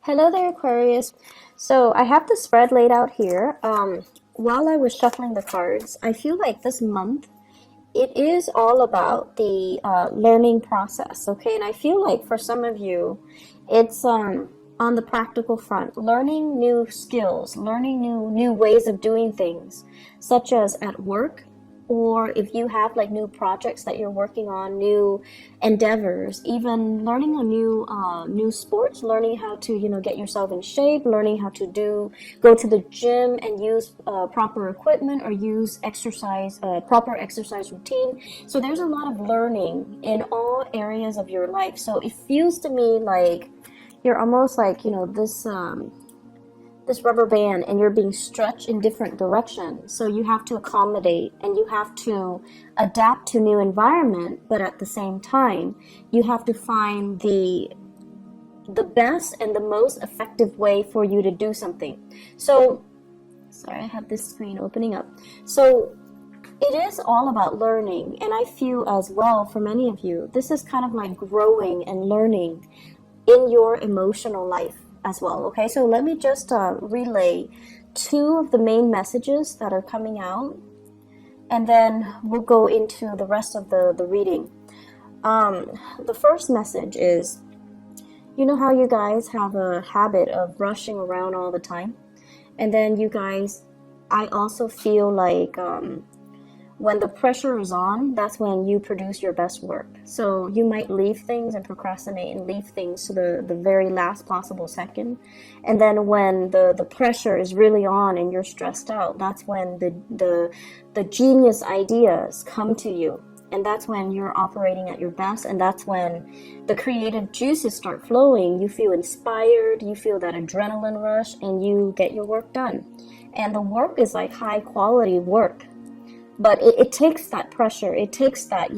Hello there, Aquarius. So I have the spread laid out here. While I was shuffling the cards, I feel like this month it is all about the learning process, okay? And I feel like for some of you, it's on the practical front, learning new skills, learning new ways of doing things, such as at work, or if you have like new projects that you're working on, new endeavors, even learning a new sports, learning how to get yourself in shape, learning how to go to the gym and use proper equipment or use exercise proper exercise routine. So there's a lot of learning in all areas of your life. So it feels to me like you're almost like this rubber band, and you're being stretched in different directions. So you have to accommodate and you have to adapt to new environment, but at the same time, you have to find the best and the most effective way for you to do something. So, sorry, I have this screen opening up. So it is all about learning, and I feel as well for many of you, this is kind of like growing and learning in your emotional life as well. Okay, so let me just relay two of the main messages that are coming out, and then we'll go into the rest of the reading. The first message is, you know how you guys have a habit of rushing around all the time? And then you guys, I also feel like when the pressure is on, that's when you produce your best work. So you might leave things and procrastinate and leave things to the very last possible second. And then when the pressure is really on and you're stressed out, that's when the genius ideas come to you. And that's when you're operating at your best. And that's when the creative juices start flowing. You feel inspired, you feel that adrenaline rush, and you get your work done. And the work is like high quality work. But it takes that pressure, it takes that,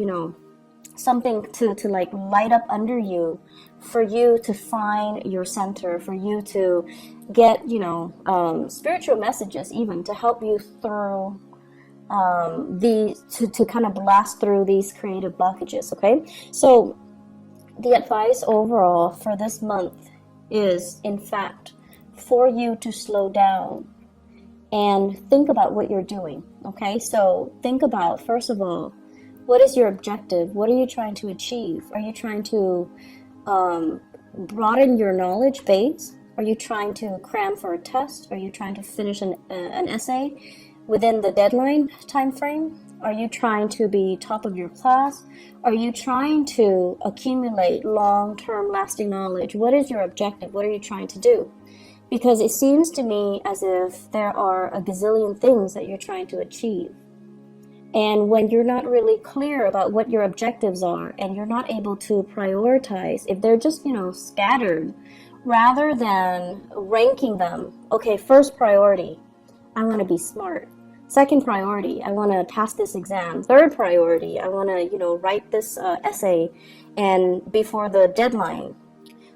something to like light up under you for you to find your center, for you to get, spiritual messages even to help you through to kind of blast through these creative blockages, okay? So the advice overall for this month is, in fact, for you to slow down and think about what you're doing, okay? So think about, first of all, what is your objective? What are you trying to achieve? Are you trying to broaden your knowledge base? Are you trying to cram for a test? Are you trying to finish an essay within the deadline time frame? Are you trying to be top of your class? Are you trying to accumulate long-term lasting knowledge? What is your objective? What are you trying to do? Because it seems to me as if there are a gazillion things that you're trying to achieve. And when you're not really clear about what your objectives are and you're not able to prioritize, if they're just, scattered, rather than ranking them, okay, first priority, I want to be smart. Second priority, I want to pass this exam. Third priority, I want to, write this essay and before the deadline.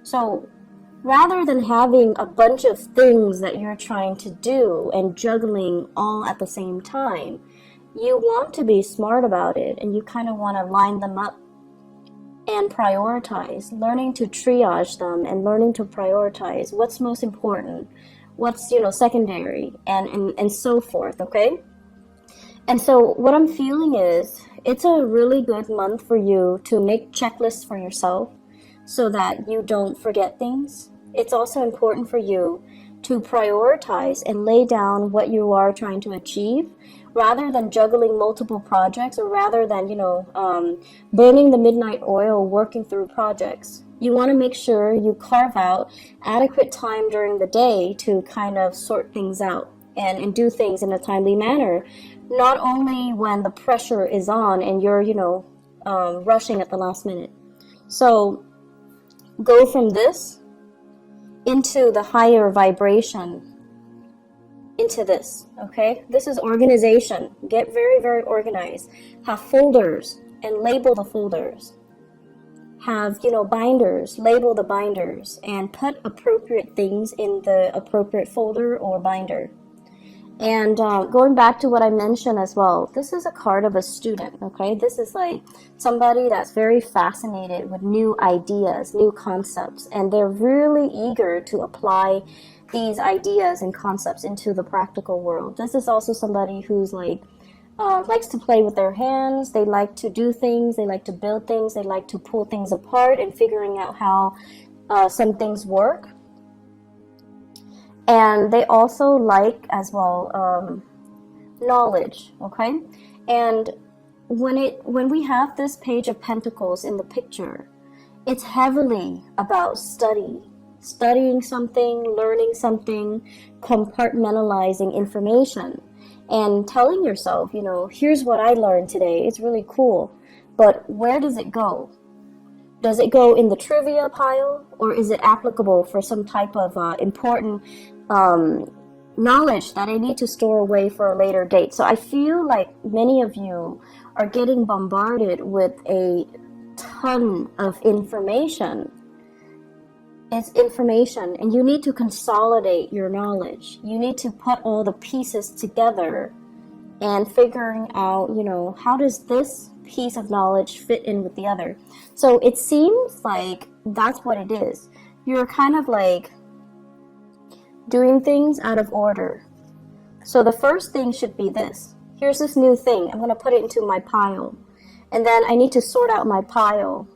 So rather than having a bunch of things that you're trying to do and juggling all at the same time, you want to be smart about it, and you kind of want to line them up and prioritize, learning to triage them and learning to prioritize what's most important, what's secondary, and so forth, okay? And so what I'm feeling is it's a really good month for you to make checklists for yourself so that you don't forget things. It's also important for you to prioritize and lay down what you are trying to achieve rather than juggling multiple projects, or rather than, burning the midnight oil working through projects. You want to make sure you carve out adequate time during the day to kind of sort things out and do things in a timely manner, not only when the pressure is on and you're, rushing at the last minute. So go from this into the higher vibration, into this, okay? This is organization. Get very, very organized. Have folders and label the folders. Have, binders, label the binders, and put appropriate things in the appropriate folder or binder. And going back to what I mentioned as well, this is a card of a student, okay? This is like somebody that's very fascinated with new ideas, new concepts, and they're really eager to apply these ideas and concepts into the practical world. This is also somebody who's like, likes to play with their hands. They like to do things. They like to build things. They like to pull things apart and figuring out how some things work. And they also like as well knowledge, okay? And when we have this page of pentacles in the picture, it's heavily about studying something, learning something, compartmentalizing information, and telling yourself, you know, here's what I learned today. It's really cool, but where does it go? Does it go in the trivia pile, or is it applicable for some type of important knowledge that I need to store away for a later date? So I feel like many of you are getting bombarded with a ton of information. It's information, and you need to consolidate your knowledge. You need to put all the pieces together and figuring out, you know, how does this piece of knowledge fit in with the other? So it seems like that's what it is. You're kind of like doing things out of order. So the first thing should be this. Here's this new thing. I'm going to put it into my pile. And then I need to sort out my pile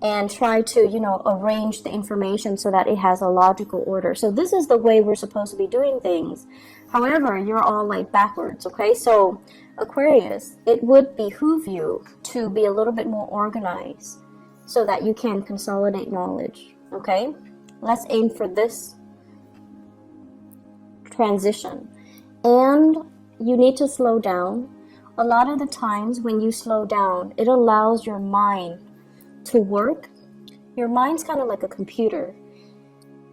and try to, you know, arrange the information so that it has a logical order. So this is the way we're supposed to be doing things. However, you're all like backwards, okay? So Aquarius, it would behoove you to be a little bit more organized so that you can consolidate knowledge, okay? Let's aim for this transition. And you need to slow down. A lot of the times when you slow down, it allows your mind to work. Your mind's kind of like a computer.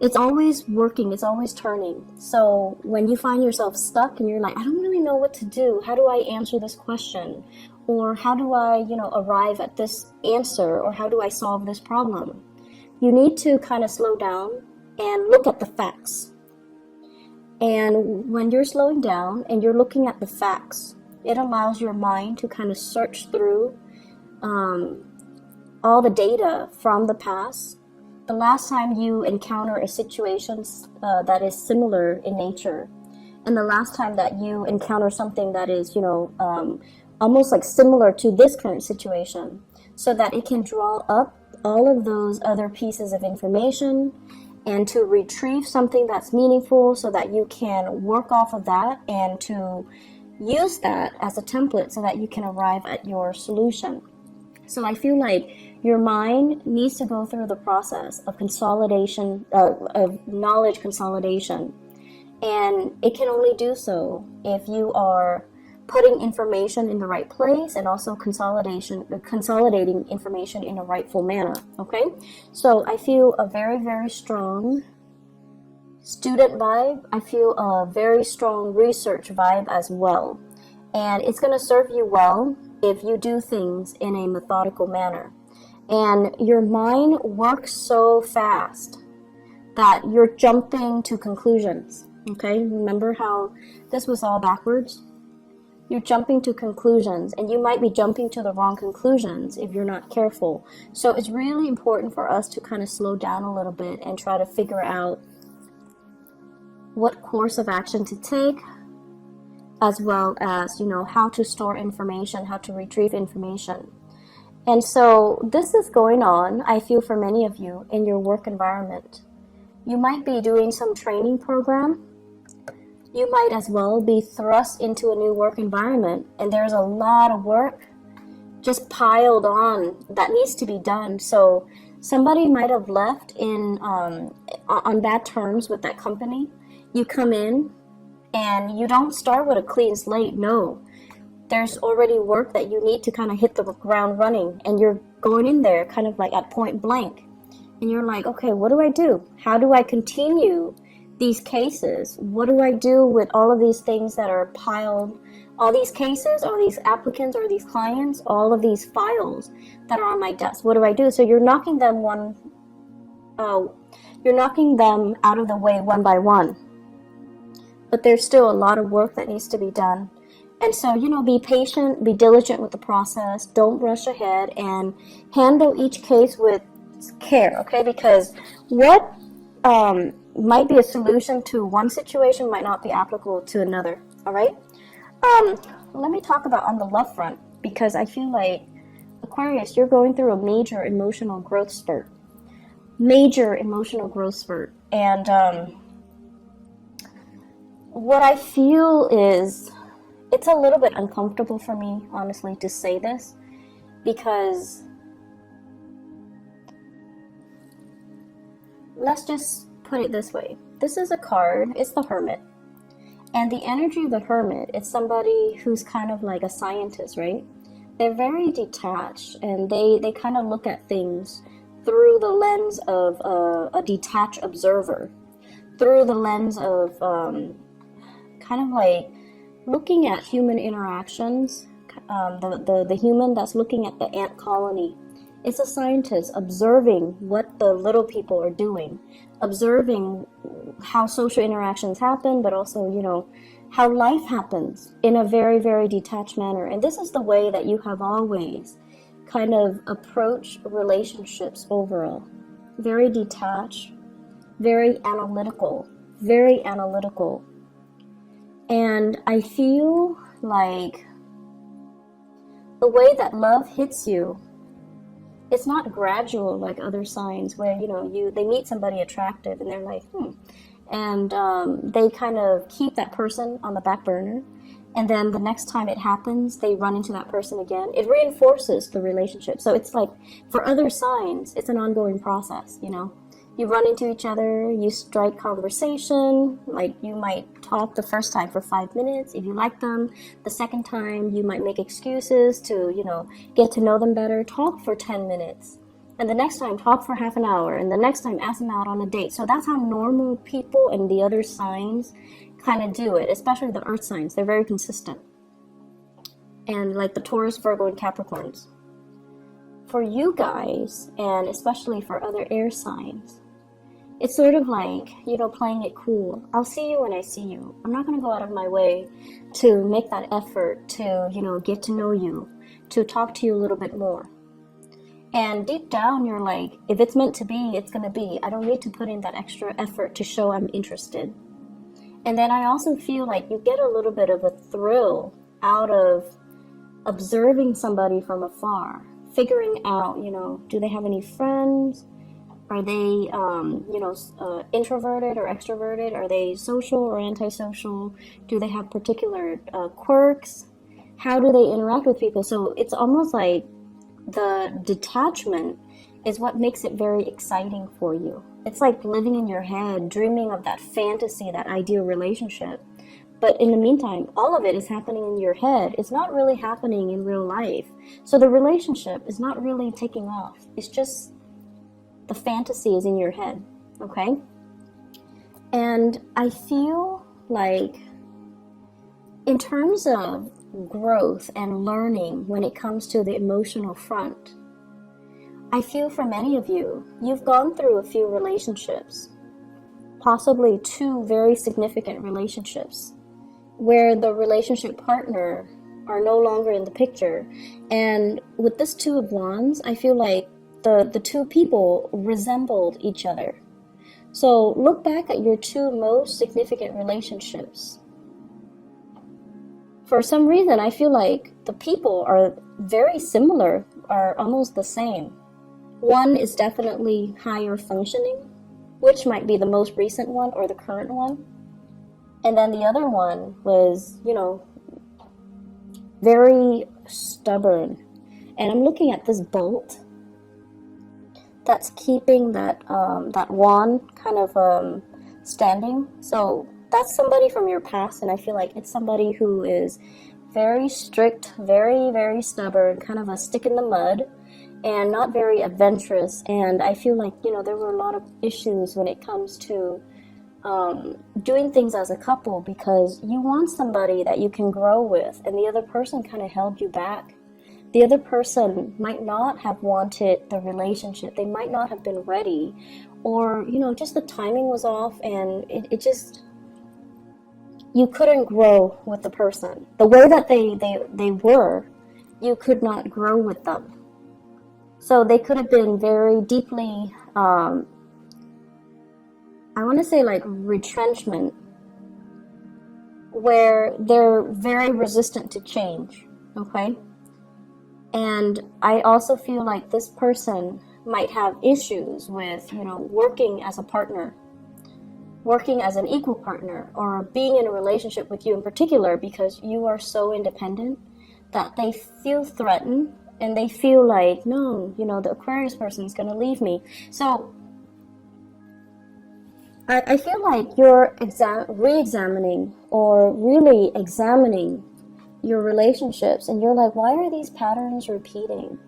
It's always working, it's always turning. So when you find yourself stuck and you're like, I don't really know what to do, how do I answer this question? Or how do I, you know, arrive at this answer? Or how do I solve this problem? You need to kind of slow down and look at the facts. And when you're slowing down and you're looking at the facts, it allows your mind to kind of search through all the data from the past. The last time you encounter a situation that is similar in nature, and the last time that you encounter something that is, you know, almost like similar to this current situation, so that it can draw up all of those other pieces of information and to retrieve something that's meaningful so that you can work off of that and to use that as a template so that you can arrive at your solution. So I feel like your mind needs to go through the process of consolidation, of knowledge consolidation. And it can only do so if you are putting information in the right place and also consolidating information in a rightful manner, okay? So I feel a very, very strong student vibe. I feel a very strong research vibe as well. And it's going to serve you well if you do things in a methodical manner. And your mind works so fast that you're jumping to conclusions, okay? Remember how this was all backwards? You're jumping to conclusions, and you might be jumping to the wrong conclusions if you're not careful. So it's really important for us to kind of slow down a little bit and try to figure out what course of action to take, as well as, you know, how to store information, how to retrieve information. And so this is going on, I feel, for many of you in your work environment. You might be doing some training program. You might as well be thrust into a new work environment, and there's a lot of work just piled on that needs to be done. So somebody might have left in on bad terms with that company. You come in and you don't start with a clean slate. No, there's already work that you need to kind of hit the ground running, and you're going in there kind of like at point blank, and you're like, okay, what do I do? How do I continue these cases? What do I do with all of these things that are piled, all these cases, all these applicants or these clients, all of these files that are on my desk? What do I do? So you're knocking them out of the way one by one. but there's still a lot of work that needs to be done. And so, be patient, be diligent with the process, don't rush ahead, and handle each case with care, okay? Because what might be a solution to one situation might not be applicable to another, all right? Let me talk about on the love front, because I feel like, Aquarius, you're going through a major emotional growth spurt. Major emotional growth spurt. And what I feel is, it's a little bit uncomfortable for me, honestly, to say this, because let's just put it this way. This is a card, it's the Hermit. And the energy of the Hermit is somebody who's kind of like a scientist, right? They're very detached, and they kind of look at things through the lens of a detached observer, through the lens of kind of like looking at human interactions, the human that's looking at the ant colony. It's a scientist observing what the little people are doing, observing how social interactions happen, but also, how life happens in a very, very detached manner. And this is the way that you have always kind of approached relationships overall. Very detached, very analytical, very analytical. And I feel like the way that love hits you, it's not gradual like other signs where, they meet somebody attractive and they're like, and they kind of keep that person on the back burner, and then the next time it happens, they run into that person again. It reinforces the relationship. So it's like, for other signs, it's an ongoing process. You run into each other, you strike conversation, like you might talk the first time for 5 minutes if you like them. The second time, you might make excuses to, get to know them better, talk for 10 minutes. And the next time, talk for half an hour. And the next time, ask them out on a date. So that's how normal people and the other signs kind of do it, especially the earth signs. They're very consistent. And like the Taurus, Virgo, and Capricorns. For you guys, and especially for other air signs, it's sort of like, playing it cool. I'll see you when I see you. I'm not going to go out of my way to make that effort to, get to know you, to talk to you a little bit more. And deep down, you're like, if it's meant to be, it's going to be. I don't need to put in that extra effort to show I'm interested. And then I also feel like you get a little bit of a thrill out of observing somebody from afar, figuring out, do they have any friends? Are they, introverted or extroverted? Are they social or antisocial? Do they have particular quirks? How do they interact with people? So it's almost like the detachment is what makes it very exciting for you. It's like living in your head, dreaming of that fantasy, that ideal relationship. But in the meantime, all of it is happening in your head. It's not really happening in real life. So the relationship is not really taking off. It's just the fantasy is in your head, okay? And I feel like in terms of growth and learning when it comes to the emotional front, I feel for many of you, you've gone through a few relationships, possibly 2 very significant relationships, where the relationship partner are no longer in the picture. And with this 2 of Wands, I feel like the 2 people resembled each other. So look back at your 2 most significant relationships. For some reason, I feel like the people are very similar, are almost the same. One is definitely higher functioning, which might be the most recent one or the current one. And then the other one was, very stubborn. And I'm looking at this bolt that's keeping that wand kind of standing. So that's somebody from your past, and I feel like it's somebody who is very strict, very, very stubborn, kind of a stick in the mud, and not very adventurous. And I feel like, there were a lot of issues when it comes to doing things as a couple, because you want somebody that you can grow with, and the other person kind of held you back. The other person might not have wanted the relationship. They might not have been ready, or, just the timing was off, and it just, you couldn't grow with the person. The way that they were, you could not grow with them. So they could have been very deeply, I want to say like retrenchment, where they're very resistant to change, okay? And I also feel like this person might have issues with, working as a partner, working as an equal partner, or being in a relationship with you in particular, because you are so independent that they feel threatened and they feel like, no, the Aquarius person is going to leave me. So I feel like you're re-examining or really examining your relationships, and you're like, why are these patterns repeating?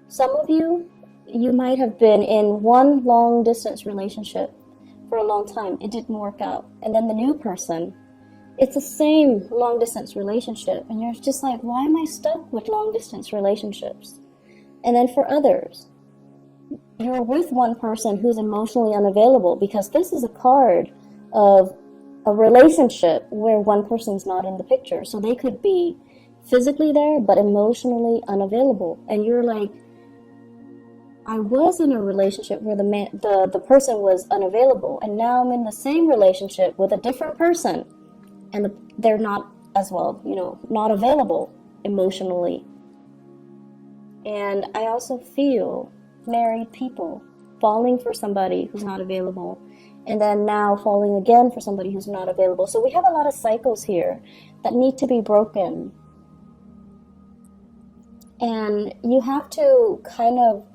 Some of you might have been in one long distance relationship for a long time. It didn't work out. And then the new person, it's the same long distance relationship. And you're just like, why am I stuck with long distance relationships? And then for others, you're with one person who's emotionally unavailable, because this is a card of a relationship where one person's not in the picture. So they could be physically there, but emotionally unavailable. And you're like, I was in a relationship where the person was unavailable, and now I'm in the same relationship with a different person, and they're not as well, not available emotionally. And I also feel married people falling for somebody who's not available, and then now falling again for somebody who's not available. So we have a lot of cycles here that need to be broken. And you have to kind of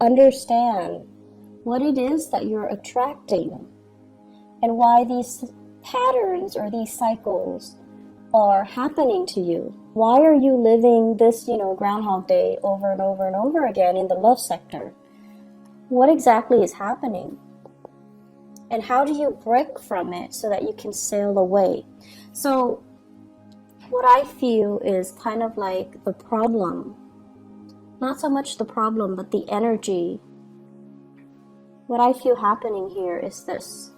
understand what it is that you're attracting and why these patterns or these cycles are happening to you. Why are you living this, Groundhog Day over and over and over again in the love sector? What exactly is happening? And how do you break from it so that you can sail away? So what I feel is kind of like the problem, not so much the problem, but the energy. What I feel happening here is this.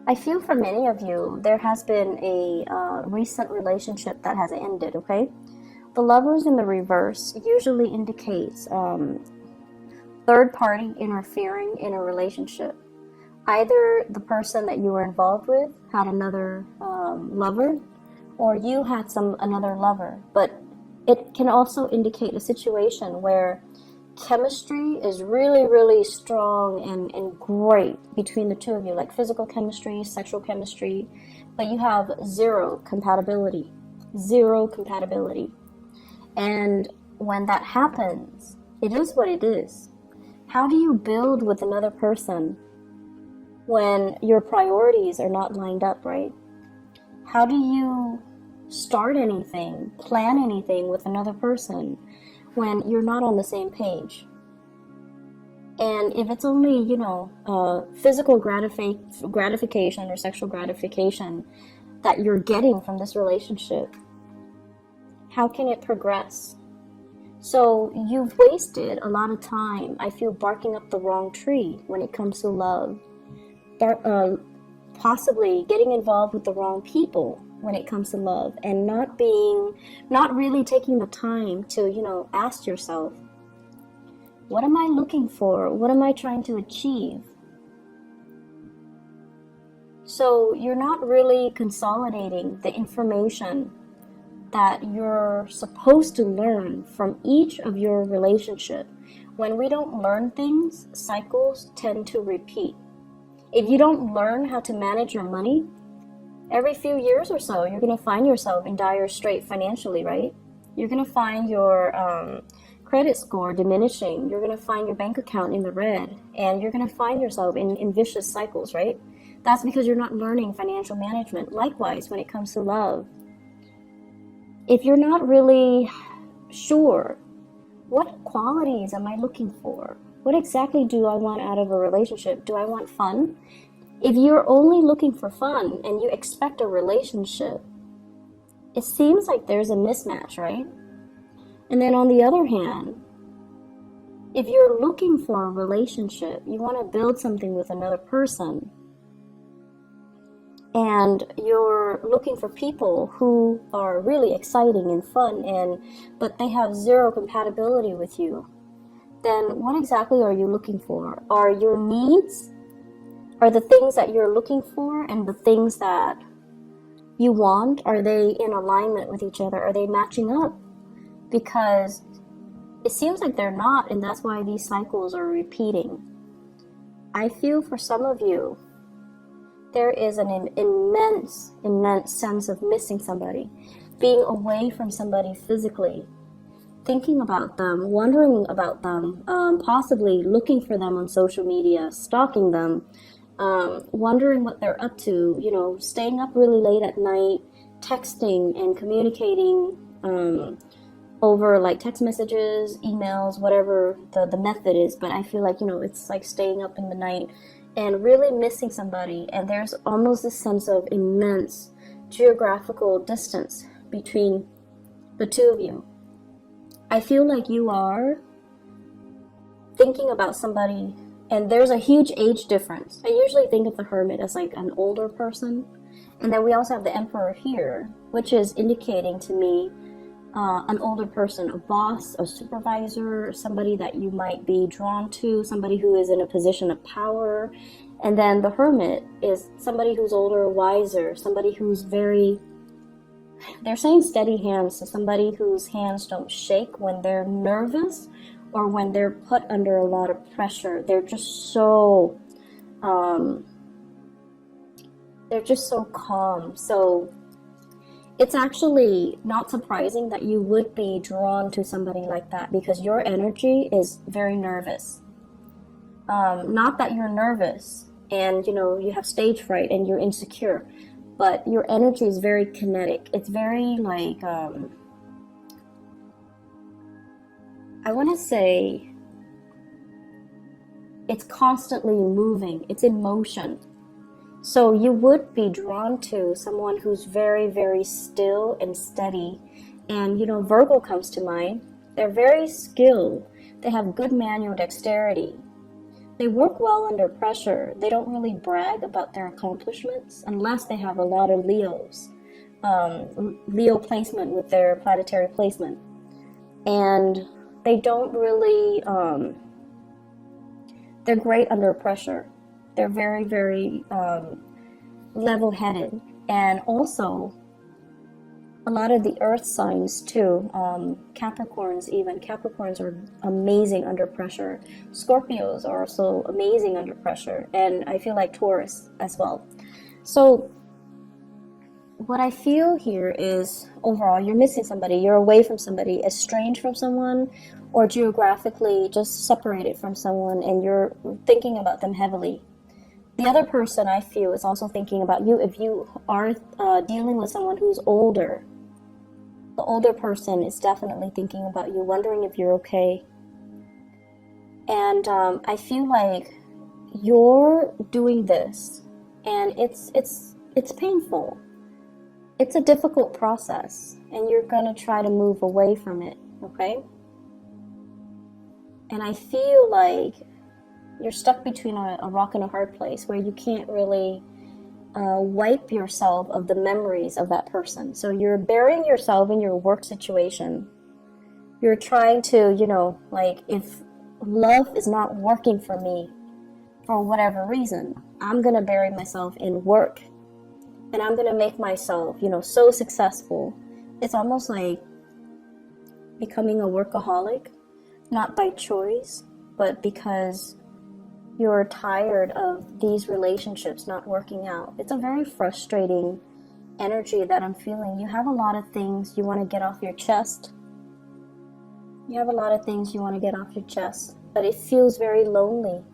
I feel for many of you, there has been a recent relationship that has ended, okay? The Lovers in the reverse usually indicates third party interfering in a relationship. Either the person that you were involved with had another lover, or you had another lover. But it can also indicate a situation where chemistry is really, really strong and great between the two of you, like physical chemistry, sexual chemistry, but you have zero compatibility. And when that happens, it is what it is. How do you build with another person when your priorities are not lined up, right? How do you start anything, plan anything with another person when you're not on the same page? And if it's only, physical gratification or sexual gratification that you're getting from this relationship, how can it progress? So you've wasted a lot of time, I feel, barking up the wrong tree when it comes to love. Possibly getting involved with the wrong people when it comes to love, and not really taking the time to, ask yourself, what am I looking for? What am I trying to achieve? So you're not really consolidating the information that you're supposed to learn from each of your relationship. When we don't learn things, cycles tend to repeat. If you don't learn how to manage your money, every few years or so, you're going to find yourself in dire strait financially, right? You're going to find your credit score diminishing. You're going to find your bank account in the red, and you're going to find yourself in vicious cycles, right? That's because you're not learning financial management. Likewise, when it comes to love, if you're not really sure, what qualities am I looking for? What exactly do I want out of a relationship? Do I want fun? If you're only looking for fun and you expect a relationship, it seems like there's a mismatch, right? And then on the other hand, if you're looking for a relationship, you want to build something with another person, and you're looking for people who are really exciting and fun, but they have zero compatibility with you, then what exactly are you looking for? Are your needs, are the things that you're looking for and the things that you want, are they in alignment with each other? Are they matching up? Because it seems like they're not, and that's why these cycles are repeating. I feel for some of you, there is an immense sense of missing somebody, being away from somebody physically, thinking about them, wondering about them, possibly looking for them on social media, stalking them, wondering what they're up to, you know, staying up really late at night, texting and communicating over like text messages, emails, whatever the method is. But I feel like, you know, it's like staying up in the night and really missing somebody. And there's almost this sense of immense geographical distance between the two of you. I feel like you are thinking about somebody, and there's a huge age difference. I usually think of the Hermit as like an older person. And then we also have the Emperor here, which is indicating to me an older person, a boss, a supervisor, somebody that you might be drawn to, somebody who is in a position of power. And then the Hermit is somebody who's older, wiser, somebody who's very, they're saying steady hands, so somebody whose hands don't shake when they're nervous or when they're put under a lot of pressure. They're just so calm. So it's actually not surprising that you would be drawn to somebody like that, because your energy is very nervous. Not that you're nervous and, you know, you have stage fright and you're insecure, but your energy is very kinetic. It's very like, I want to say it's constantly moving. It's in motion. So you would be drawn to someone who's very, very still and steady. And, you know, Virgo comes to mind. They're very skilled. They have good manual dexterity. They work well under pressure. They don't really brag about their accomplishments unless they have a lot of Leos. Leo placement with their planetary placement. And they don't really, they're great under pressure. They're very, very level-headed. And also, a lot of the earth signs too, Capricorns even. Capricorns are amazing under pressure. Scorpios are also amazing under pressure. And I feel like Taurus as well. So what I feel here is, overall, you're missing somebody. You're away from somebody, estranged from someone, or geographically just separated from someone, and you're thinking about them heavily. The other person, I feel, is also thinking about you. If you are dealing with someone who's older, the older person is definitely thinking about you, wondering if you're okay. And I feel like you're doing this, and it's painful. It's a difficult process, and you're gonna try to move away from it, okay? And I feel like you're stuck between a rock and a hard place where you can't really wipe yourself of the memories of that person. So you're burying yourself in your work situation. You're trying to, you know, like, if love is not working for me for whatever reason, I'm gonna bury myself in work, and I'm gonna make myself, you know, so successful. It's almost like becoming a workaholic, not by choice, but because you're tired of these relationships not working out. It's a very frustrating energy that I'm feeling. You have a lot of things you want to get off your chest. You have a lot of things you want to get off your chest, but it feels very lonely.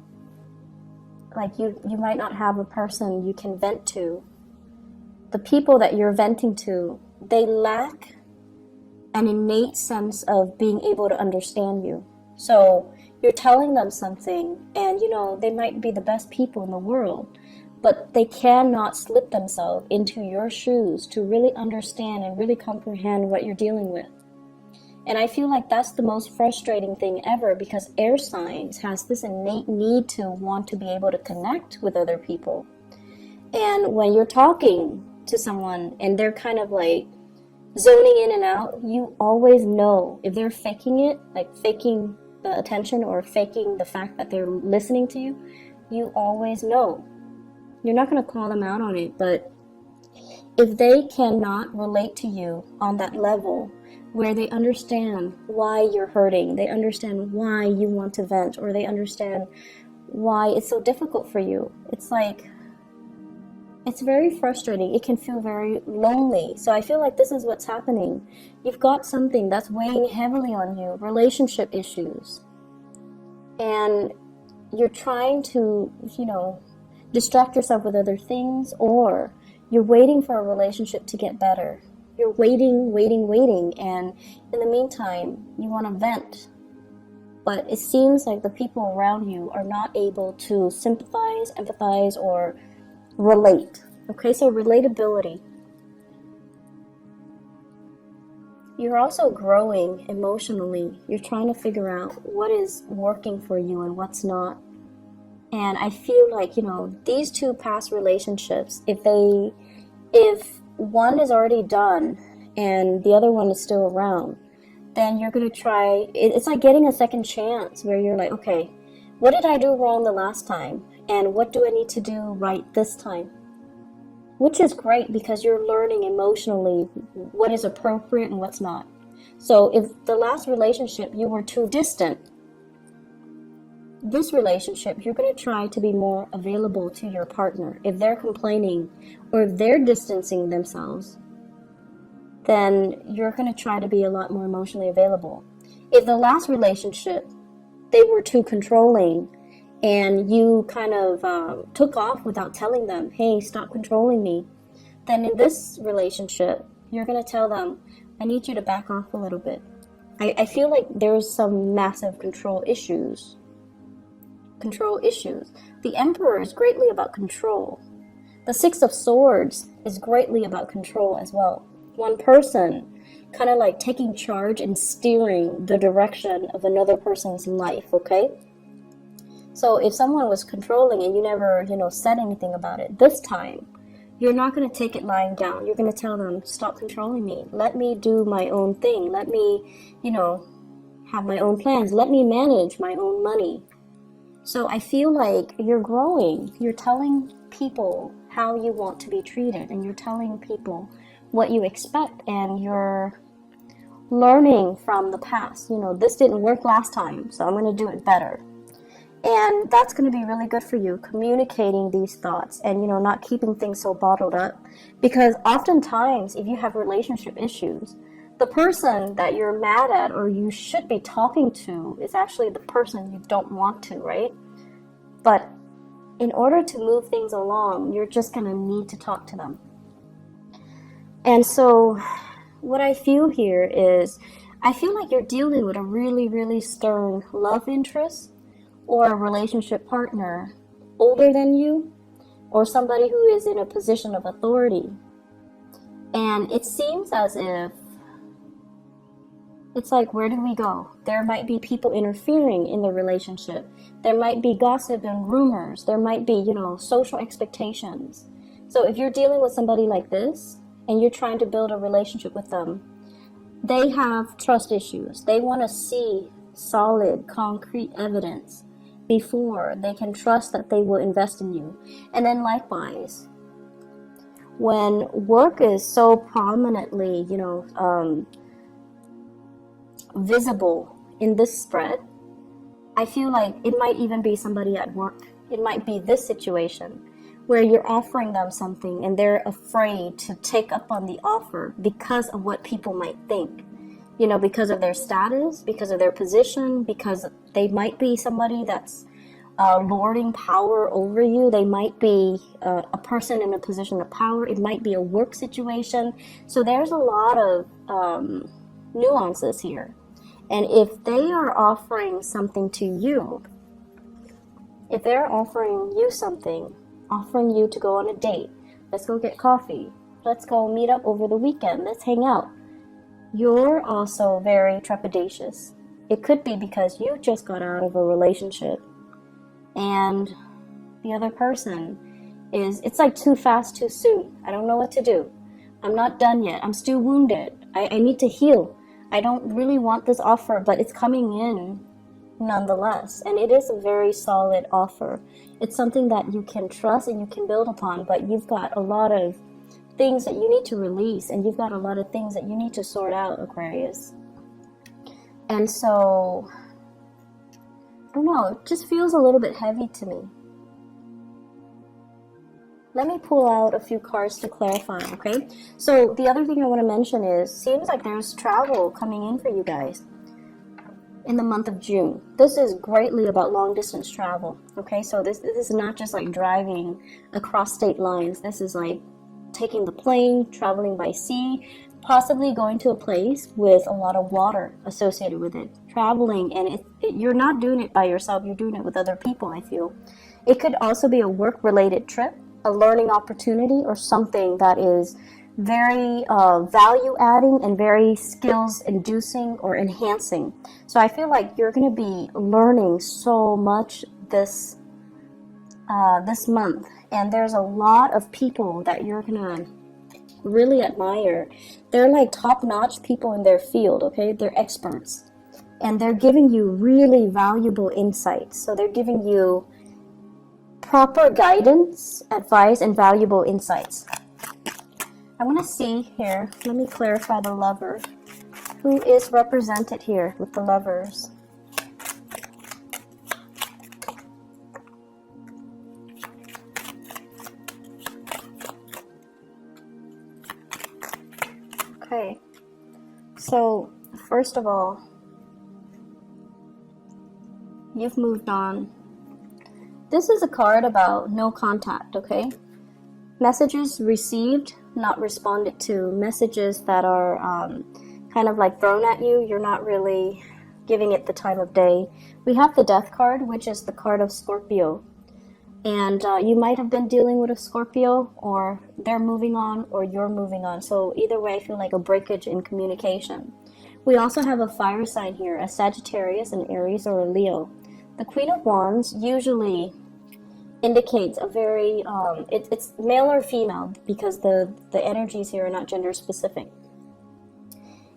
Like you might not have a person you can vent to. The people that you're venting to, they lack an innate sense of being able to understand you. So you're telling them something, and, you know, they might be the best people in the world, but they cannot slip themselves into your shoes to really understand and really comprehend what you're dealing with. And I feel like that's the most frustrating thing ever, because air signs has this innate need to want to be able to connect with other people. And when you're talking to someone and they're kind of like zoning in and out, you always know if they're faking it, like faking the attention or faking the fact that they're listening to you. You always know. You're not going to call them out on it, but if they cannot relate to you on that level where they understand why you're hurting, they understand why you want to vent, or they understand why it's so difficult for you, it's like, it's very frustrating. It can feel very lonely. So I feel like this is what's happening. You've got something that's weighing heavily on you, relationship issues. And you're trying to, distract yourself with other things, or you're waiting for a relationship to get better. You're waiting, and in the meantime, you want to vent. But it seems like the people around you are not able to sympathize, empathize, or relate. Okay, so relatability. You're also growing emotionally. You're trying to figure out what is working for you and what's not. And I feel like, these two past relationships, if one is already done and the other one is still around, then you're going to try, it's like getting a second chance where you're like, okay, what did I do wrong the last time? And what do I need to do right this time? Which is great because you're learning emotionally what is appropriate and what's not. So if the last relationship you were too distant, this relationship you're going to try to be more available to your partner. If they're complaining or if they're distancing themselves, then you're going to try to be a lot more emotionally available. If the last relationship they were too controlling, and you kind of took off without telling them, hey, stop controlling me, then in this relationship, you're going to tell them, I need you to back off a little bit. I feel like there's some massive control issues. The Emperor is greatly about control. The Six of Swords is greatly about control as well. One person kind of like taking charge and steering the direction of another person's life, okay? So if someone was controlling and you never, said anything about it, this time, you're not going to take it lying down. You're going to tell them, stop controlling me. Let me do my own thing. Let me, have my own plans. Let me manage my own money. So I feel like you're growing. You're telling people how you want to be treated, and you're telling people what you expect, and you're learning from the past. This didn't work last time, so I'm going to do it better. And that's going to be really good for you, communicating these thoughts and, not keeping things so bottled up. Because oftentimes, if you have relationship issues, the person that you're mad at or you should be talking to is actually the person you don't want to, right? But in order to move things along, you're just going to need to talk to them. And so what I feel here is, I feel like you're dealing with a really, really stern love interest, or a relationship partner older than you, or somebody who is in a position of authority. And it seems as if it's like, where do we go? There might be people interfering in the relationship. There might be gossip and rumors. There might be, social expectations. So if you're dealing with somebody like this and you're trying to build a relationship with them, they have trust issues. They want to see solid, concrete evidence before they can trust that they will invest in you. And then likewise, when work is so prominently, visible in this spread, I feel like it might even be somebody at work. It might be this situation where you're offering them something and they're afraid to take up on the offer because of what people might think. Because of their status, because of their position, because they might be somebody that's lording power over you. They might be a person in a position of power. It might be a work situation. So there's a lot of nuances here. And if they are offering something to you, if they're offering you something, offering you to go on a date, let's go get coffee, let's go meet up over the weekend, let's hang out, you're also very trepidatious. It could be because you just got out of a relationship and the other person is it's like too fast, too soon. I don't know what to do. I'm not done yet. I'm still wounded. I need to heal. I don't really want this offer, but it's coming in nonetheless. And it is a very solid offer. It's something that you can trust and you can build upon, but you've got a lot of things that you need to release, and you've got a lot of things that you need to sort out, Aquarius. And so, I don't know, it just feels a little bit heavy to me. Let me pull out a few cards to clarify, okay? So the other thing I want to mention is, seems like there's travel coming in for you guys in the month of June. This is greatly about long distance travel, okay? So this is not just like driving across state lines. This is like taking the plane, traveling by sea, possibly going to a place with a lot of water associated with it. Traveling, and you're not doing it by yourself, you're doing it with other people, I feel. It could also be a work-related trip, a learning opportunity, or something that is very value-adding and very skills-inducing or enhancing. So I feel like you're going to be learning so much this month. And there's a lot of people that you're going to really admire. They're like top-notch people in their field, okay? They're experts. And they're giving you really valuable insights. So they're giving you proper guidance, advice, and valuable insights. I want to see here, let me clarify the Lover. Who is represented here with the Lovers? Okay, so first of all, you've moved on. This is a card about no contact, okay? Messages received, not responded to. Messages that are kind of like thrown at you. You're not really giving it the time of day. We have the Death card, which is the card of Scorpio. And you might have been dealing with a Scorpio, or they're moving on, or you're moving on. So either way, I feel like a breakage in communication. We also have a fire sign here, a Sagittarius, an Aries, or a Leo. The Queen of Wands usually indicates a very, it's male or female, because the energies here are not gender specific.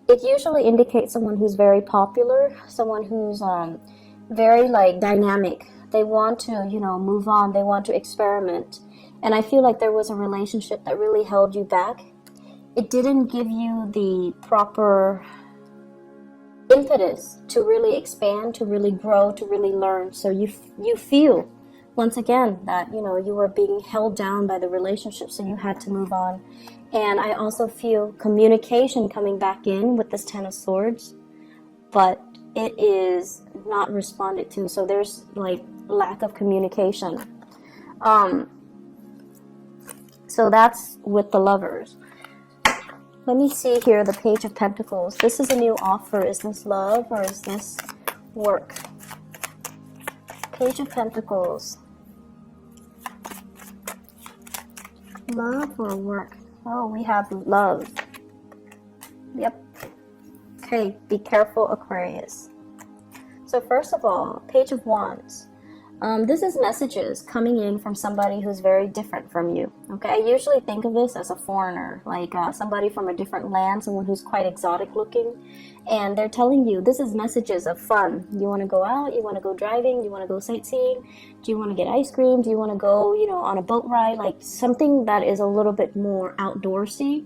It usually indicates someone who's very popular, someone who's very like dynamic. They want to, you know, move on. They want to experiment. And I feel like there was a relationship that really held you back. It didn't give you the proper impetus to really expand, to really grow, to really learn. So you feel, once again, that, you know, you were being held down by the relationship, so you had to move on. And I also feel communication coming back in with this Ten of Swords, but it is not responded to. So there's like lack of communication. So that's with the Lovers. Let me see here, the Page of Pentacles. This is a new offer. Is this love or is this work? Page of Pentacles. Love or work? Oh, we have love. Yep. Okay, be careful, Aquarius. So first of all, Page of Wands. This is messages coming in from somebody who's very different from you. Okay, I usually think of this as a foreigner, like somebody from a different land, someone who's quite exotic looking, and they're telling you this is messages of fun. You want to go out, you want to go driving, you want to go sightseeing, do you want to get ice cream, do you want to go, you know, on a boat ride, like something that is a little bit more outdoorsy,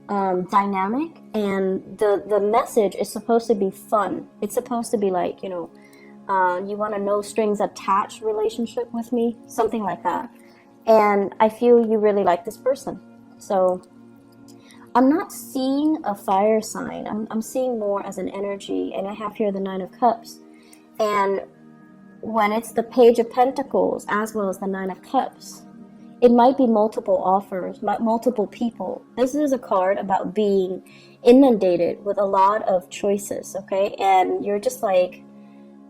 dynamic. And the message is supposed to be fun. It's supposed to be like, you know, you want a no strings attached relationship with me, something like that. And I feel you really like this person. So I'm not seeing a fire sign. I'm seeing more as an energy. And I have here the Nine of Cups. And when it's the Page of Pentacles as well as the Nine of Cups, it might be multiple offers, multiple people. This is a card about being inundated with a lot of choices, okay? And you're just like,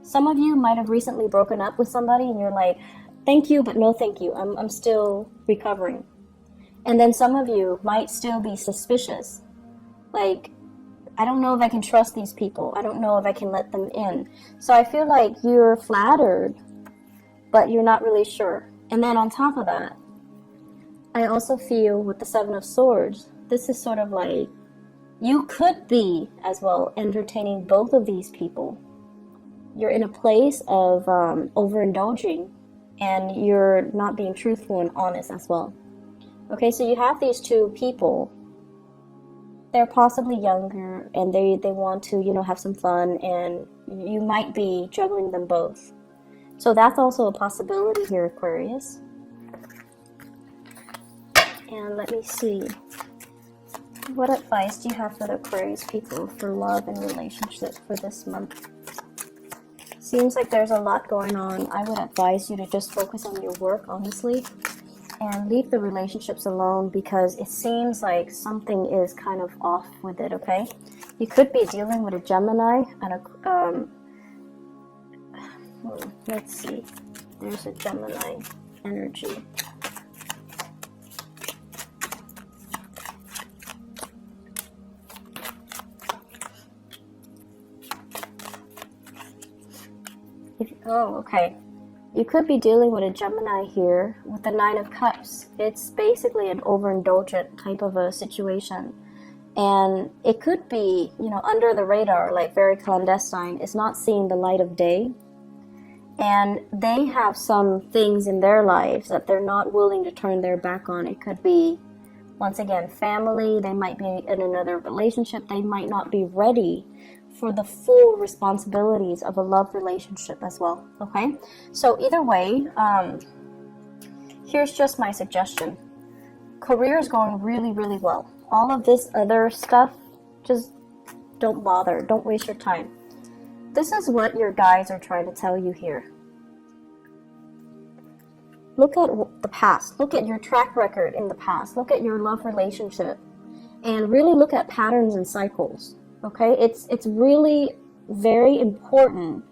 some of you might have recently broken up with somebody and you're like, thank you, but no thank you. I'm still recovering. And then some of you might still be suspicious. Like, I don't know if I can trust these people. I don't know if I can let them in. So I feel like you're flattered, but you're not really sure. And then on top of that, I also feel with the Seven of Swords, this is sort of like, you could be as well entertaining both of these people. You're in a place of overindulging, and you're not being truthful and honest as well. Okay, so you have these two people. They're possibly younger, and they want to, you know, have some fun, and you might be juggling them both. So that's also a possibility here, Aquarius. And let me see. What advice do you have for the Aquarius people for love and relationship for this month? Seems like there's a lot going on. I would advise you to just focus on your work, honestly, and leave the relationships alone, because it seems like something is kind of off with it, okay? You could be dealing with a Gemini and a, let's see. There's a Gemini energy. Okay. You could be dealing with a Gemini here with the Nine of Cups. It's basically an overindulgent type of a situation. And it could be, you know, under the radar, like very clandestine. It's not seeing the light of day. And they have some things in their lives that they're not willing to turn their back on. It could be, once again, family. They might be in another relationship. They might not be ready for the full responsibilities of a love relationship as well, okay? So either way, here's just my suggestion. Career is going really, really well. All of this other stuff, just don't bother. Don't waste your time. This is what your guides are trying to tell you here. Look at the past. Look at your track record in the past. Look at your love relationship. And really look at patterns and cycles. Okay, it's really very important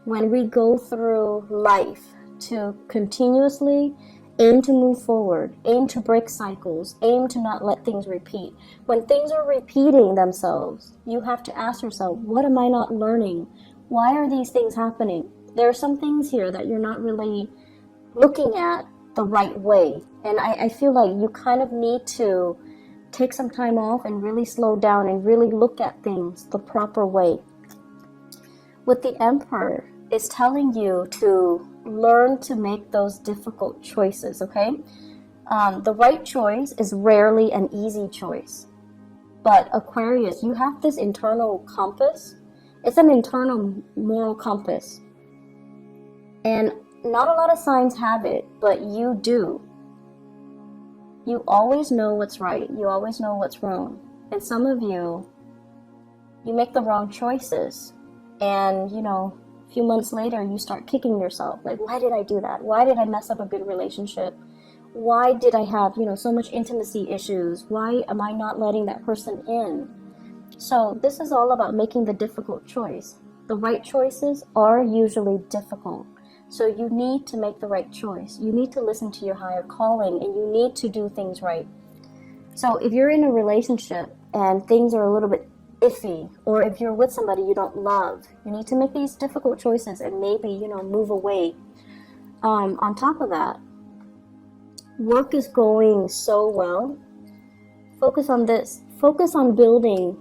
when we go through life to continuously aim to move forward, aim to break cycles, aim to not let things repeat. When things are repeating themselves, you have to ask yourself, what am I not learning? Why are these things happening? There are some things here that you're not really looking at the right way. And I feel like you kind of need to take some time off and really slow down and really look at things the proper way. With the Emperor, it's telling you to learn to make those difficult choices, okay? The right choice is rarely an easy choice. But Aquarius, you have this internal compass. It's an internal moral compass. And not a lot of signs have it, but you do. You always know what's right. You always know what's wrong. And some of you make the wrong choices. And, you know, a few months later, you start kicking yourself. Like, why did I do that? Why did I mess up a good relationship? Why did I have, you know, so much intimacy issues? Why am I not letting that person in? So this is all about making the difficult choice. The right choices are usually difficult. So you need to make the right choice. You need to listen to your higher calling, and you need to do things right. So if you're in a relationship and things are a little bit iffy, or if you're with somebody you don't love, you need to make these difficult choices and maybe, you know, move away. On top of that, work is going so well. Focus on this. Focus on building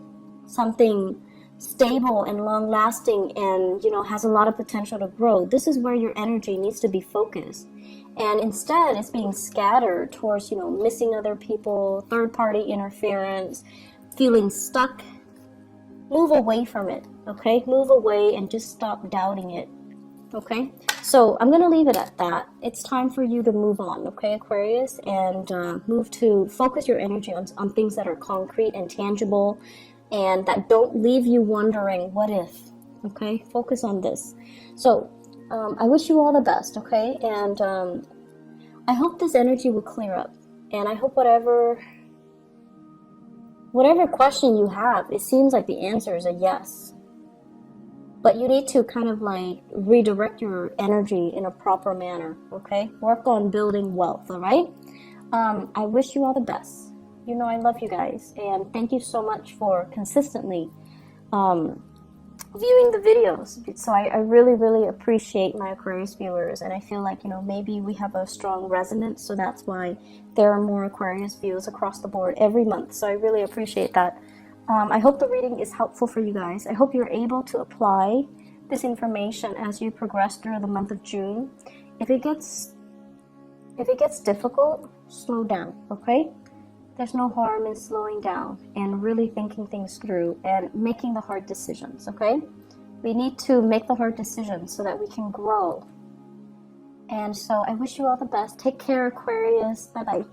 something stable and long-lasting and, you know, has a lot of potential to grow. This is where your energy needs to be focused. And instead, it's being scattered towards, you know, missing other people, third-party interference, feeling stuck. Move away from it, okay? Move away and just stop doubting it, okay? So I'm going to leave it at that. It's time for you to move on, okay, Aquarius? And move to focus your energy on things that are concrete and tangible, and that don't leave you wondering, what if, okay? Focus on this. So, I wish you all the best, okay? And I hope this energy will clear up. And I hope whatever question you have, it seems like the answer is a yes. But you need to kind of like redirect your energy in a proper manner, okay? Work on building wealth, all right? I wish you all the best. You know I love you guys, and thank you so much for consistently viewing the videos. So I really, really appreciate my Aquarius viewers, and I feel like, you know, maybe we have a strong resonance, so that's why there are more Aquarius views across the board every month. So I really appreciate that. I hope the reading is helpful for you guys. I hope you're able to apply this information as you progress through the month of June. If it gets difficult, slow down, okay? There's no harm in slowing down and really thinking things through and making the hard decisions, okay? We need to make the hard decisions so that we can grow. And so I wish you all the best. Take care, Aquarius. Bye-bye.